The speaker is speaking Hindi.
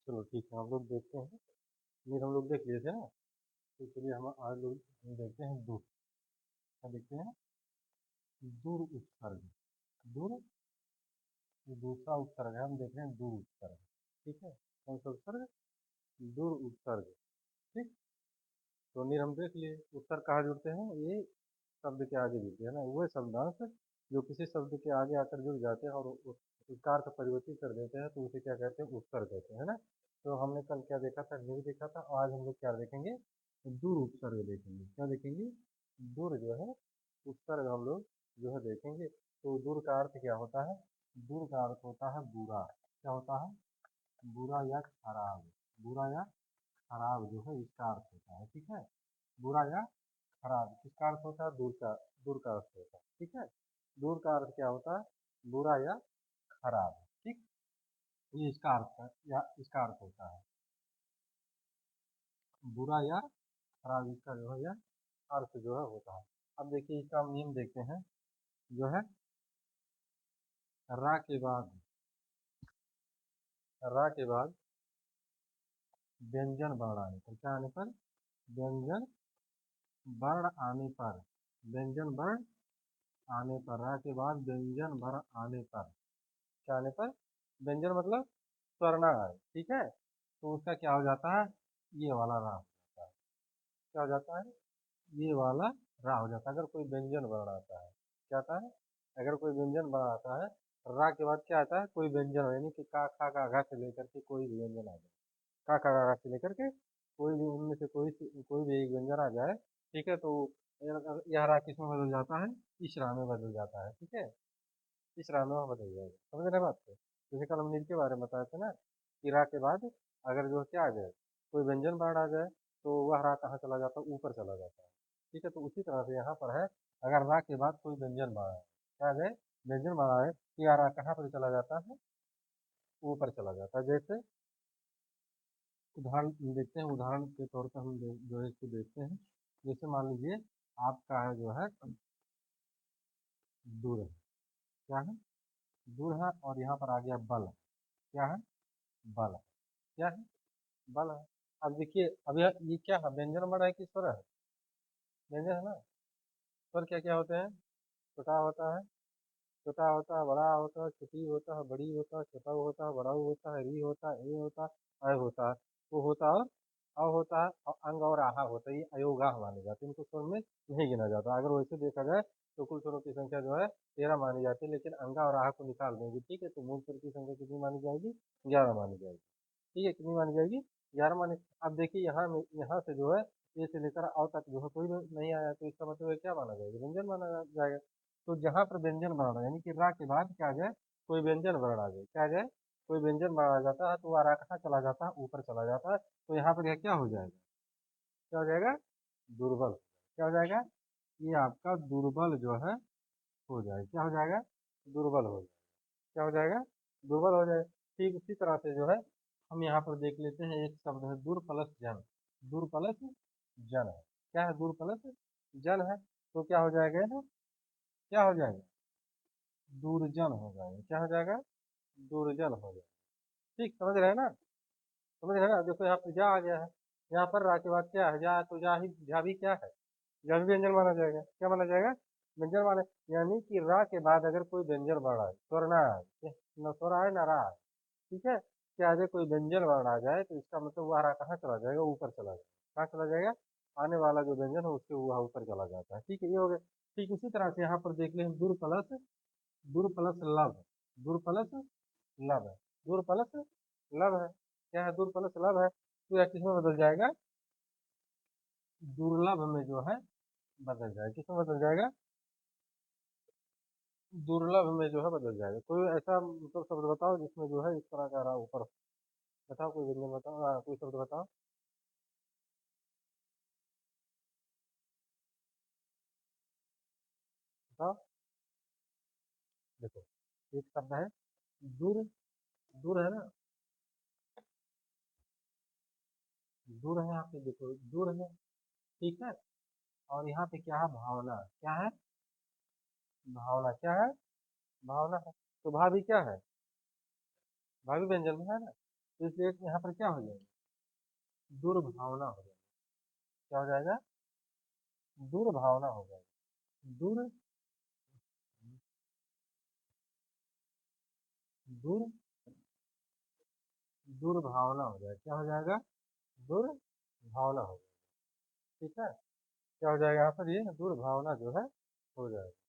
चलो ठीक है, हम लोग देखते हैं। ये हम लोग देख लिए थे ना, तो चलिए हम आज लोग देखते हैं दूर। क्या देखते हैं? दूर उपसर्ग। दूर, ये दूसरा उपसर्ग है, हम देख रहे हैं दूर उपसर्ग। ठीक है, कौन सा उपसर्ग? दूर उपसर्ग। ठीक, तो निर हम देख लिए। उपसर्ग कहाँ जुड़ते हैं? ये शब्द के आगे जुड़ते हैं ना, वो शब्दांश जो किसी शब्द के आगे आकर जुड़ जाते हैं और उसका अर्थ परिवर्तित कर देते हैं, तो उसे क्या कहते हैं? उपसर्ग कहते हैं ना। तो हमने कल क्या देखा था? निर देखा था। आज हम लोग क्या देखेंगे? दूर उपसर्ग देखेंगे। क्या देखेंगे? दूर जो है उपसर्ग हम लोग जो है देखेंगे। तो दूर का अर्थ क्या होता है? दूर का अर्थ होता है बुरा। क्या होता है? बुरा या खराब। बुरा या खराब जो है इसका अर्थ होता है। ठीक है, बुरा या खराब किसका अर्थ होता है? दूर का अर्थ होता है। ठीक है, दूर का अर्थ क्या होता है? बुरा या खराब। ठीक, ये इसका अर्थ है या इसका अर्थ होता है बुरा या खराब, इसका जो है यह अर्थ जो है होता है। अब देखिए इसका हम नियम देखते हैं। जो है रा के बाद, रा के बाद व्यंजन वर्ण आने पर, क्या आने पर? व्यंजन वर्ण आने पर, व्यंजन वर्ण आने पर, रा के बाद व्यंजन वर्ण आने पर, क्या आने पर? व्यंजन मतलब स्वर्णा है। ठीक है, तो उसका क्या हो जाता है? ये वाला रा हो जाता है। क्या हो जाता है? ये वाला रा हो जाता है अगर कोई व्यंजन वर्ण आता है। क्या आता है? अगर कोई व्यंजन वर्ण आता है, रा के बाद क्या आता है? कोई व्यंजन, यानी कि का खा का घा से लेकर के कोई भी व्यंजन आ जाए। का खा का घा से लेकर के कोई भी उनमें से कोई भी एक व्यंजन आ जाए। ठीक है, तो यह रा किस में बदल जाता है? इस रा में बदल जाता है। ठीक है, इस रा में बदल जाएगा। समझ रहे बात को? जैसे कल हम नील के बारे में बताए थे ना, कि रा के बाद अगर जो क्या आ जाए, कोई व्यंजन वर्ण आ जाए, तो वह रा कहाँ चला जाता है? ऊपर चला जाता है। ठीक है, तो उसी तरह से यहाँ पर है, अगर रा के बाद कोई व्यंजन वर्ण आए, क्या आ जाए? व्यंजन वर्ण आए, तो यह रा कहाँ पर चला जाता है? ऊपर चला जाता है। जैसे उदाहरण देखते हैं, उदाहरण के तौर पर हम जो है इसको देखते हैं। जैसे मान लीजिए आपका है जो है दूर है। क्या है? दूर है, और यहाँ पर आ गया बल। क्या है? बल है। क्या है? बल है। अब देखिए, अब ये क्या है? व्यंजन वर्ण है कि स्वर है? व्यंजन है ना। स्वर क्या क्या होते हैं? छोटा होता है, छोटा होता है, बड़ा होता है, छोटी होता है, बड़ी होता है, छोटा होता है, बड़ा होता है, री होता है, ए होता है, अ होता है, वो होता है, और अ होता है, और अंग और आहा होता है। ये अयोगाह माने जाते हैं, इनको स्वर में नहीं गिना जाता। अगर वैसे देखा जाए तो कुल स्वरों की संख्या जो है 13 मानी जाती है, लेकिन अंगा और आहा को निकाल देंगे। ठीक है, तो मूल स्वर की संख्या कितनी मानी जाएगी? 11 मानी जाएगी। ठीक है, कितनी मानी जाएगी? 11 मानी। अब देखिए यहाँ से जो है ए से लेकर अ तक जो है कोई भी नहीं आया, तो इसका मतलब है क्या माना जाएगा? व्यंजन माना जाएगा। तो जहाँ पर व्यंजन वर्ण यानी कि रा के बाद क्या आ जाए? कोई व्यंजन वर्ण आ जाए। क्या आ जाए? कोई व्यंजन वर्ण आ जाता है, तो वह रा कहाँ चला जाता है? ऊपर चला जाता है। तो यहाँ पर यह क्या हो जाएगा? क्या हो जाएगा? दुर्बल। क्या हो जाएगा? ये आपका दुर्बल जो है हो जाएगा। क्या हो जाएगा? दुर्बल हो जाएगा। क्या हो जाएगा? दुर्बल हो जाए। ठीक उसी तरह से जो है हम यहाँ पर देख लेते हैं, एक शब्द है दूर प्लस जन। दूर प्लस जन है। क्या है? दूर प्लस जन है, तो क्या हो जाएगा ना? क्या हो जाएगा? दूरजन हो जाएगा। क्या हो जाएगा? दूरजन हो जाएगा। ठीक, समझ रहे हैं ना? समझ रहे हैं ना? देखो यहाँ पर जा आ गया है, यहाँ पर रा के बाद क्या है? जा, तो जा भी क्या है? जा भी व्यंजन माना जाएगा। क्या माना जाएगा? व्यंजन माना। यानी कि रा के बाद अगर कोई व्यंजन वर्ण आए, स्वर ना आए, न स्वर आए न रा आए, ठीक है, क्या आ जाए? कोई व्यंजन वर्ण आ जाए, तो इसका मतलब वह रा कहाँ चला जाएगा? ऊपर चला जाएगा। कहाँ चला जाएगा? आने वाला जो व्यंजन है उसके वह ऊपर चला जाता है। ठीक है, ये हो गया। ठीक उसी तरह से यहाँ पर देख लें, दूर प्लस, दूर प्लस लब। दूर प्लस लब है। दूर प्लस लब है। क्या है? दूर प्लस लब है, तो यह किसमें बदल जाएगा? दुर्लभ में जो है बदल जाएगा। किसमें बदल जाएगा? दुर्लभ में जो है बदल जाएगा। कोई ऐसा मतलब शब्द बताओ जिसमें जो है इस तरह का रहा ऊपर। बताओ, कोई व्यंजन बताओ, कोई शब्द बताओ। बताओ। देखो, एक शब्द है दूर। दूर है ना? दूर है, यहाँ पे देखो दूर है। ठीक है, और यहाँ पे क्या है? भावना। क्या है? भावना। क्या है? भावना है। तो भाभी क्या है? भाभी व्यंजन में है ना? तो इसलिए यहाँ पर क्या हो जाएगा, दुर्भावना हो जाएगा। क्या हो जाएगा, दुर्भावना हो जाएगा। दुर दुर्भावना हो जाएगा। क्या हो जाएगा, दुर्भावना हो जाएगा। ठीक है, क्या हो जाएगा यहाँ पर, ये दुर्भावना जो है हो जाएगा।